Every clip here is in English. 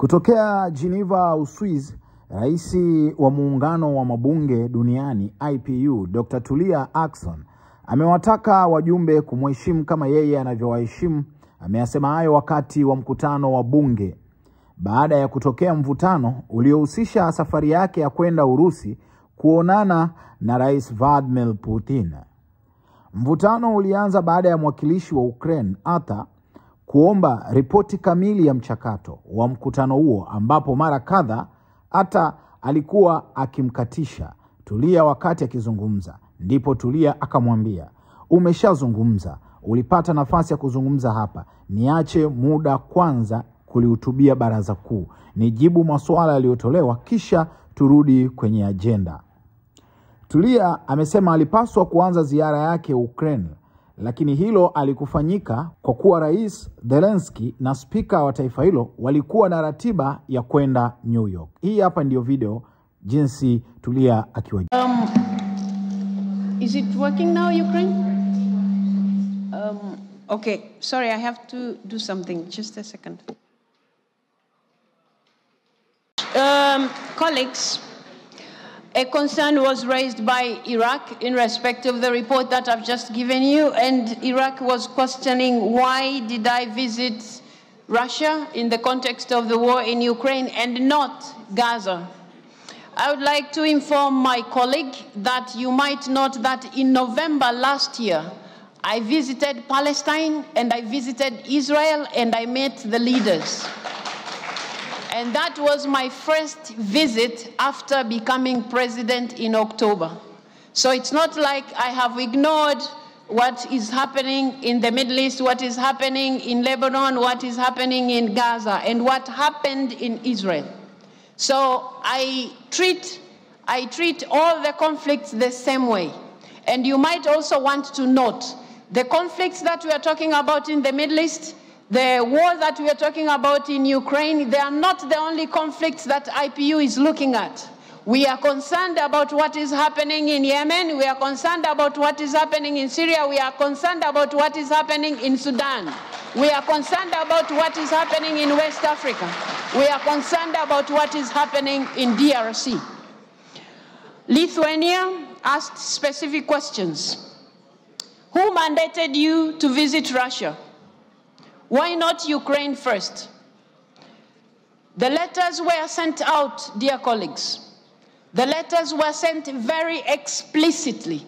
Kutokea Geneva, Uswizi, Rais wa Muungano wa Mabunge Duniani IPU, Dr. Tulia amewataka wajumbe kumheshimu kama yeye anavyowaheshimu. Ameyasema hayo wakati wa mkutano wa bunge baada ya kutokea mvutano uliohusisha safari yake ya kwenda Urusi kuonana na Rais Vladimir Putin. Mvutano ulianza baada ya mwakilishi wa Ukraine kuomba ripoti kamili ya mchakato wa mkutano huo, ambapo mara kadha alikuwa akimkatisha Tulia wakati akizungumza. Ndipo Tulia akamwambia, "Umeshazungumza, ulipata nafasi ya kuzungumza hapa. Niache muda kwanza kulihutubia baraza kuu. Nijibu maswala yaliyotolewa kisha turudi kwenye agenda." Tulia amesema alipaswa kuanza ziara yake Ukraine, lakini hilo alikufanyika kwa kuwa Rais Zelensky na Spika wa taifa hilo walikuwa na ratiba ya kwenda New York. Hii hapa ndio video jinsi Tulia akiwa. Is it working now, Ukraine? Okay, sorry, I have to do something. Just a second. Colleagues, a concern was raised by Iraq in respect of the report that I've just given you, and Iraq was questioning, why did I visit Russia in the context of the war in Ukraine and not Gaza? I would like to inform my colleague that you might note that in November last year, I visited Palestine and I visited Israel and I met the leaders. And that was my first visit after becoming president in October. So it's not like I have ignored what is happening in the Middle East, what is happening in Lebanon, what is happening in Gaza, and what happened in Israel. So I treat all the conflicts the same way. And you might also want to note the conflicts that we are talking about in the Middle East, the war that we are talking about in Ukraine, they are not the only conflicts that IPU is looking at. We are concerned about what is happening in Yemen. We are concerned about what is happening in Syria. We are concerned about what is happening in Sudan. We are concerned about what is happening in West Africa. We are concerned about what is happening in DRC. Lithuania asked specific questions. Who mandated you to visit Russia? Why not Ukraine first? The letters were sent out, dear colleagues. The letters were sent very explicitly.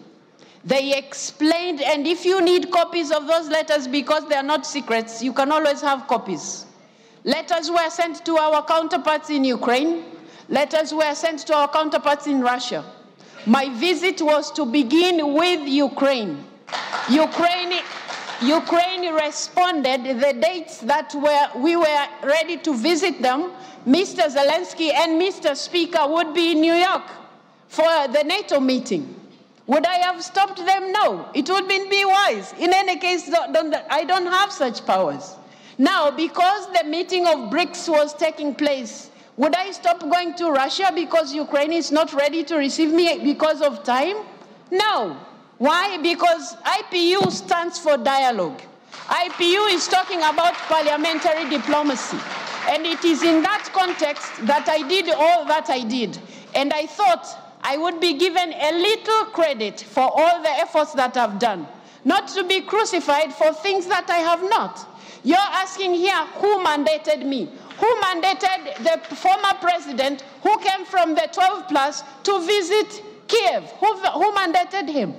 They explained, and if you need copies of those letters because they are not secrets, you can always have copies. Letters were sent to our counterparts in Ukraine. Letters were sent to our counterparts in Russia. My visit was to begin with Ukraine. Ukraine responded the dates that we were ready to visit them. Mr. Zelensky and Mr. Spika would be in New York for the NATO meeting. Would I have stopped them? No. It would be wise. In any case, I don't have such powers. Now, because the meeting of BRICS was taking place, would I stop going to Russia because Ukraine is not ready to receive me because of time? No. Why? Because IPU stands for dialogue. IPU is talking about parliamentary diplomacy. And it is in that context that I did all that I did. And I thought I would be given a little credit for all the efforts that I've done, not to be crucified for things that I have not. You're asking here, who mandated me? Who mandated the former president who came from the 12+ to visit Kiev? Who mandated him?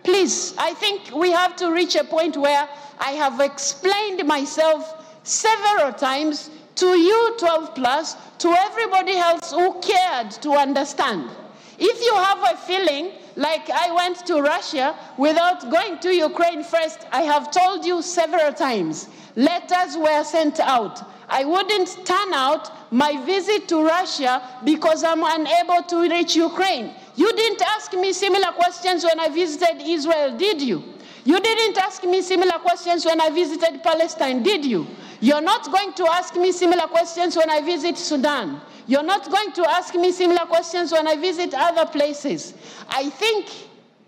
Please, I think we have to reach a point where I have explained myself several times to you 12+, to everybody else who cared to understand. If you have a feeling like I went to Russia without going to Ukraine first, I have told you several times, letters were sent out. I wouldn't turn out my visit to Russia because I'm unable to reach Ukraine. You didn't ask me similar questions when I visited Israel, did you? You didn't ask me similar questions when I visited Palestine, did you? You're not going to ask me similar questions when I visit Sudan. You're not going to ask me similar questions when I visit other places. I think,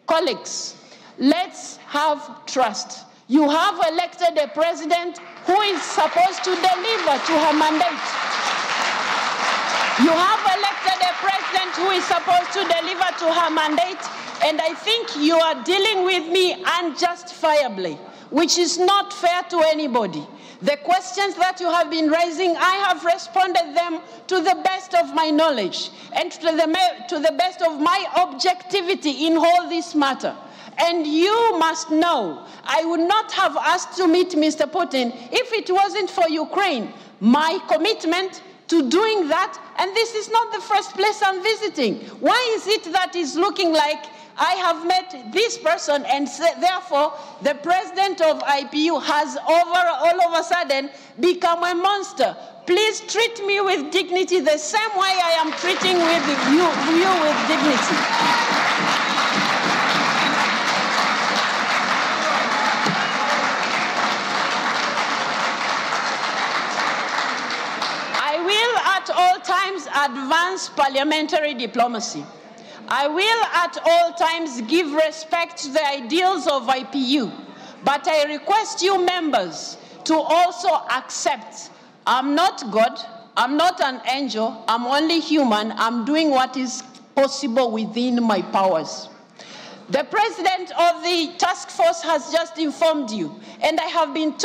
colleagues, let's have trust. You have elected a president who is supposed to deliver to her mandate. You have elected a president who is supposed to deliver to her mandate, and I think you are dealing with me unjustifiably, which is not fair to anybody. The questions that you have been raising, I have responded them to the best of my knowledge and to the best of my objectivity in all this matter. And you must know, I would not have asked to meet Mr. Putin if it wasn't for Ukraine. My commitment to doing that, and this is not the first place I'm visiting. Why is it that it's looking like I have met this person and therefore the president of IPU has all of a sudden become a monster? Please treat me with dignity the same way I am treating you with dignity. At all times advance parliamentary diplomacy. I will at all times give respect to the ideals of IPU, but I request you members to also accept I'm not God, I'm not an angel, I'm only human, I'm doing what is possible within my powers. The president of the task force has just informed you, and I have been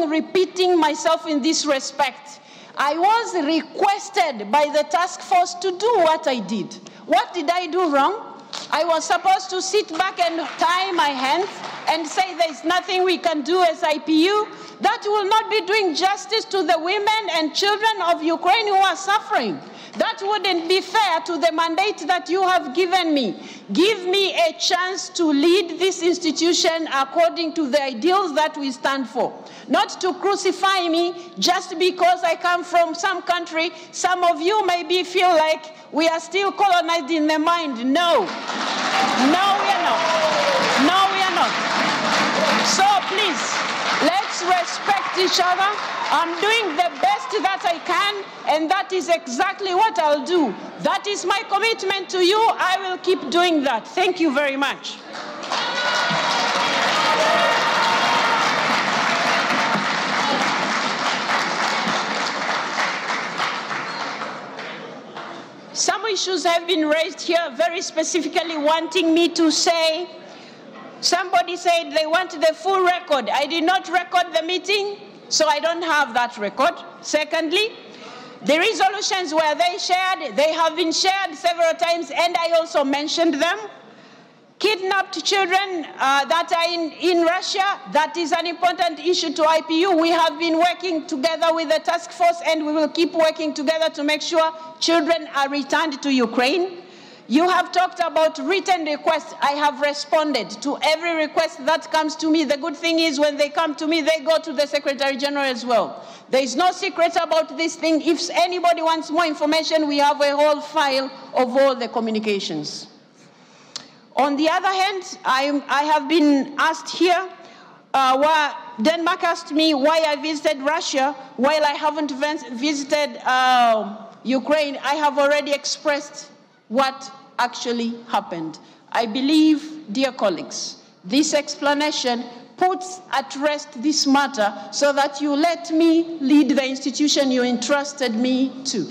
repeating myself in this respect. I was requested by the task force to do what I did. What did I do wrong? I was supposed to sit back and tie my hands and say there's nothing we can do as IPU. That will not be doing justice to the women and children of Ukraine who are suffering. That wouldn't be fair to the mandate that you have given me. Give me a chance to lead this institution according to the ideals that we stand for. Not to crucify me just because I come from some country. Some of you maybe feel like we are still colonized in the mind. No. No, we are not. No, we are not. So please, let's respect each other. I'm doing the best that I can, and that is exactly what I'll do. That is my commitment to you. I will keep doing that. Thank you very much. Some issues have been raised here, very specifically wanting me to say, somebody said they want the full record. I did not record the meeting, so I don't have that record. Secondly, the resolutions were shared, they have been shared several times, and I also mentioned them. Kidnapped children that are in Russia, that is an important issue to IPU. We have been working together with the task force, and we will keep working together to make sure children are returned to Ukraine. You have talked about written requests. I have responded to every request that comes to me. The good thing is when they come to me, they go to the Secretary General as well. There is no secret about this thing. If anybody wants more information, we have a whole file of all the communications. On the other hand, I have been asked here, Denmark asked me why I visited Russia while I haven't visited Ukraine. I have already expressed what actually happened. I believe, dear colleagues, this explanation puts at rest this matter so that you let me lead the institution you entrusted me to.